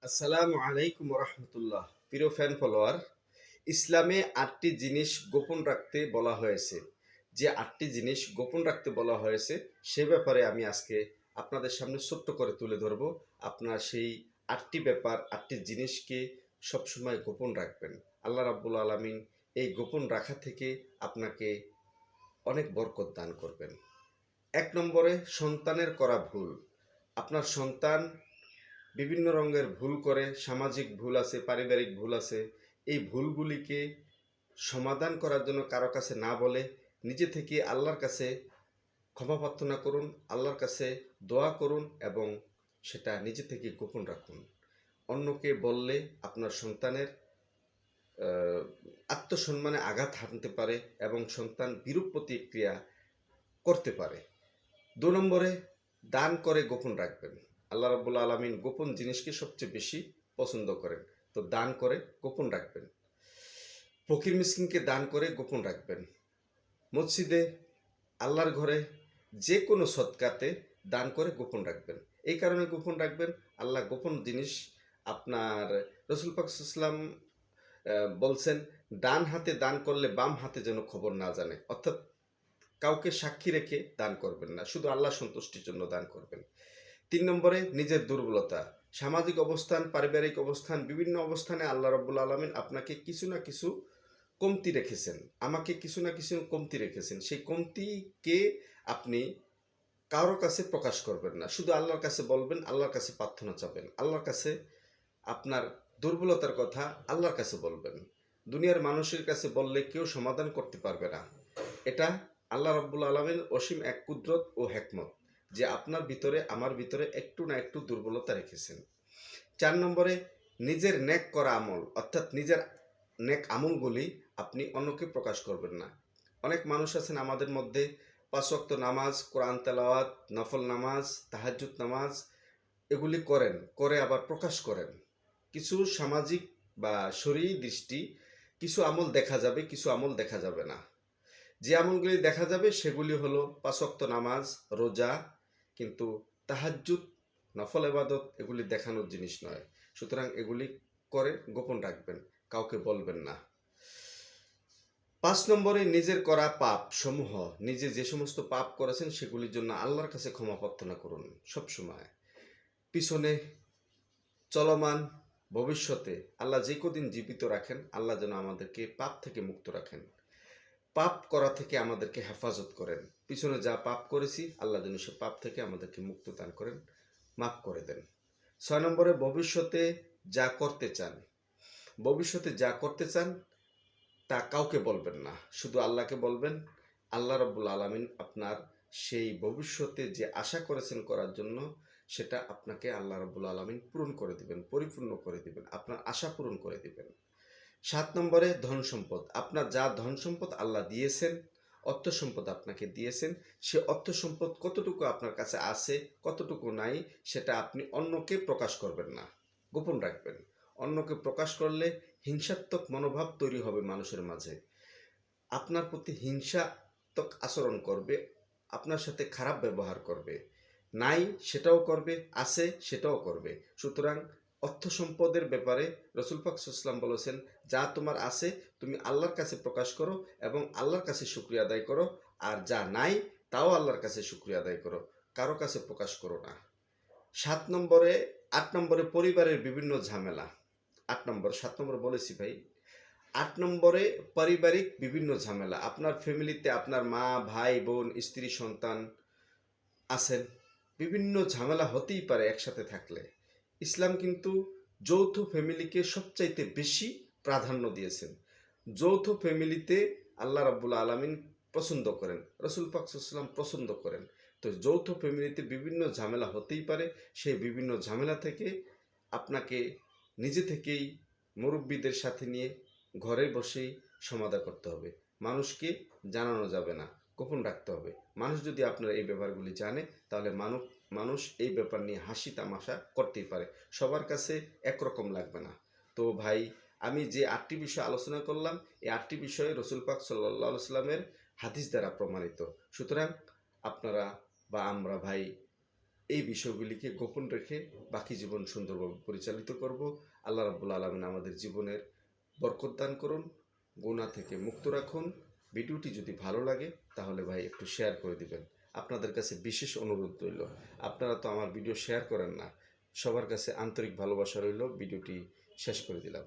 আসসালামু আলাইকুম রহমতুল্লাহ। প্রিয় ফ্যান ফলোয়ার, ইসলামে ৮টি জিনিস গোপন রাখতে বলা হয়েছে। যে ৮টি জিনিস গোপন রাখতে বলা হয়েছে সে ব্যাপারে আমি আজকে আপনাদের সামনে ছোট্ট করে তুলে ধরব। আপনার সেই ৮টি ব্যাপার, ৮টি জিনিসকে সবসময় গোপন রাখবেন। আল্লাহ রাব্বুল আলামিন এই গোপন রাখা থেকে আপনাকে অনেক বরকত দান করবেন। ১ নম্বরে সন্তানের করা ভুল। আপনার সন্তান বিভিন্ন রঙের ভুল করে, সামাজিক ভুল আছে, পারিবারিক ভুল আছে। এই ভুলগুলিকে সমাধান করার জন্য কারো কাছে না বলে নিজে থেকে আল্লাহর কাছে ক্ষমা প্রার্থনা করুন, আল্লাহর কাছে দোয়া করুন এবং সেটা নিজে থেকে গোপন রাখুন। অন্যকে বললে আপনার সন্তানের আত্মসম্মানে আঘাত হানতে পারে এবং সন্তান বিরূপ প্রতিক্রিয়া করতে পারে। ২ নম্বরে দান করে গোপন রাখবেন। আল্লাহ রাব্বুল আলামিন গোপন জিনিসকে সবচেয়ে বেশি পছন্দ করেন। তো দান করে গোপন রাখবেন। ফকির মিসকিনকে দান করে গোপন রাখবেন। মসজিদে, আল্লাহর ঘরে, যে কোনো সদকাতে দান করে গোপন রাখবেন। এই কারণে গোপন রাখবেন, আল্লাহ গোপন জিনিস আপনার রসুল পাক সাল্লাল্লাহু আলাইহি ওয়াসাল্লাম বলছেন, ডান হাতে দান করলে বাম হাতে যেন খবর না জানে। অর্থাৎ কাউকে সাক্ষী রেখে দান করবেন না, শুধু আল্লাহ সন্তুষ্টির জন্য দান করবেন। ৩ নম্বরে নিজের দুর্বলতা, সামাজিক অবস্থান, পারিবারিক অবস্থান, বিভিন্ন অবস্থানে আল্লাহ রাব্বুল আলামিন আপনাকে কিছু না কিছু কমতি রেখেছেন, আমাকে কিছু না কিছু কমতি রেখেছেন। সেই কমতিকে আপনি কারো কাছে প্রকাশ করবেন না, শুধু আল্লাহর কাছে বলবেন, আল্লাহর কাছে প্রার্থনা চাবেন, আল্লাহর কাছে আপনার দুর্বলতার কথা আল্লাহর কাছে বলবেন। দুনিয়ার মানুষের কাছে বললে কেউ সমাধান করতে পারবে না। এটা আল্লাহ রাব্বুল আলামিন অসীম এক কুদরত ও হেকমত, যে আপনার ভিতরে আমার ভিতরে একটু না একটু দুর্বলতা রেখেছেন। ৪ নম্বরে নিজের নেক করা আমল, অর্থাৎ নিজের নেক আমলগুলি আপনি অন্যকে প্রকাশ করবেন না। অনেক মানুষ আছেন আমাদের মধ্যে, ৫ ওয়াক্ত নামাজ, কোরআন তেলাওয়াত, নফল নামাজ, তাহাজ্জুদ নামাজ এগুলি করেন, করে আবার প্রকাশ করেন। কিছু সামাজিক বা শরীয়ী দৃষ্টি কিছু আমল দেখা যাবে, কিছু আমল দেখা যাবে না। যে আমলগুলি দেখা যাবে সেগুলি হলো ৫ ওয়াক্ত নামাজ, রোজা, কিন্তু তাহাজ্জুদ, নফল ইবাদত এগুলি দেখানোর জিনিস নয়। সুতরাং এগুলি করে গোপন রাখবেন, কাউকে বলবেন না। ৫ নম্বরে নিজের করা পাপ সমূহ, নিজে যে সমস্ত পাপ করেছেন সেগুলির জন্য আল্লাহর কাছে ক্ষমা প্রার্থনা করুন সবসময়। পিছনে চলমান, ভবিষ্যতে আল্লাহ যে কদিন জীবিত রাখেন, আল্লাহ যেন আমাদেরকে পাপ থেকে মুক্ত রাখেন, পাপ করা থেকে আমাদেরকে হেফাজত করেন। পিছনে যা পাপ করেছি আল্লাহ যেন সে পাপ থেকে আমাদেরকে মুক্ত দান করেন, মাফ করে দেন। ৬ নম্বরে ভবিষ্যতে যা করতে চান, ভবিষ্যতে যা করতে চান তা কাউকে বলবেন না, শুধু আল্লাহকে বলবেন। আল্লাহ রাব্বুল আলামিন আপনার সেই ভবিষ্যতে যে আশা করেছেন করার জন্য সেটা আপনাকে আল্লাহ রাব্বুল আলামিন পূরণ করে দিবেন, পরিপূর্ণ করে দিবেন, আপনার আশা পূরণ করে দিবেন। ৭ নম্বরে ধন সম্পদ, আপনার যা ধন সম্পদ আল্লাহ দিয়েছেন, অর্থ সম্পদ আপনাকে দিয়েছেন, সে অর্থ সম্পদ কতটুকু আপনার কাছে আছে, কতটুকু নাই, সেটা আপনি অন্যকে প্রকাশ করবেন না, গোপন রাখবেন। অন্যকে প্রকাশ করলে হিংসাত্মক মনোভাব তৈরি হবে মানুষের মাঝে, আপনার প্রতি হিংসাত্মক আচরণ করবে, আপনার সাথে খারাপ ব্যবহার করবে। নাই সেটাও করবে, আছে সেটাও করবে। সুতরাং অর্থ সম্পদের ব্যাপারে রসুল পাক সাল্লাল্লাহু আলাইহি ওয়াসাল্লাম বলেছেন, যা তোমার আছে তুমি আল্লাহর কাছে প্রকাশ করো এবং আল্লাহর কাছে শুকরিয়া আদায় করো, আর যা নাই তাও আল্লাহর কাছে শুকরিয়া আদায় করো, কারো কাছে প্রকাশ করো না। ৭ নম্বরে ৮ নম্বরে পরিবারের বিভিন্ন ঝামেলা। ৮ নম্বর, ৭ নম্বর বলেছি ভাই। ৮ নম্বরে পারিবারিক বিভিন্ন ঝামেলা, আপনার ফ্যামিলিতে আপনার মা, ভাই, বোন, স্ত্রী, সন্তান আছেন, বিভিন্ন ঝামেলা হতেই পারে একসাথে থাকলে। ইসলাম কিন্তু যৌথ ফ্যামিলিকে সবচাইতে বেশি প্রাধান্য দিয়েছেন। যৌথ ফ্যামিলিতে আল্লাহ রাব্বুল আলামিন পছন্দ করেন, রসুল পাক সাল্লাল্লাহু আলাইহি ওয়াসাল্লাম পছন্দ করেন। তো যৌথ ফ্যামিলিতে বিভিন্ন ঝামেলা হতেই পারে, সেই বিভিন্ন ঝামেলা থেকে আপনাকে নিজে থেকেই মুরব্বীদের সাথে নিয়ে ঘরে বসেই সমাধা করতে হবে। মানুষকে জানানো যাবে না, গোপন রাখতে হবে। মানুষ যদি আপনার এই ব্যাপারগুলি জানে তাহলে মানুষ এই ব্যাপার নিয়ে হাসি তামাশা করতেই পারে, সবার কাছে একরকম লাগবে না। তো ভাই, আমি যে ৮টি বিষয় আলোচনা করলাম, এই ৮টি বিষয়ে রসুল পাক সাল্লাল্লাহু আলাইহি ওয়াসাল্লামের হাদিস দ্বারা প্রমাণিত। সুতরাং আপনারা বা আমরা ভাই এই বিষয়গুলিকে গোপন রেখে বাকি জীবন সুন্দরভাবে পরিচালিত করব। আল্লাহ রাব্বুল আলামিন আমাদের জীবনের বরকত দান করুন, গুনাহ থেকে মুক্ত রাখুন। ভিডিওটি যদি ভালো লাগে তাহলে ভাই একটু শেয়ার করে দিবেন। আপনাদের কাছে বিশেষ অনুরোধ রইল, আপনারা তো আমার ভিডিও শেয়ার করেন না। সবার কাছে আন্তরিক ভালোবাসা রইল। ভিডিওটি শেষ করে দিলাম।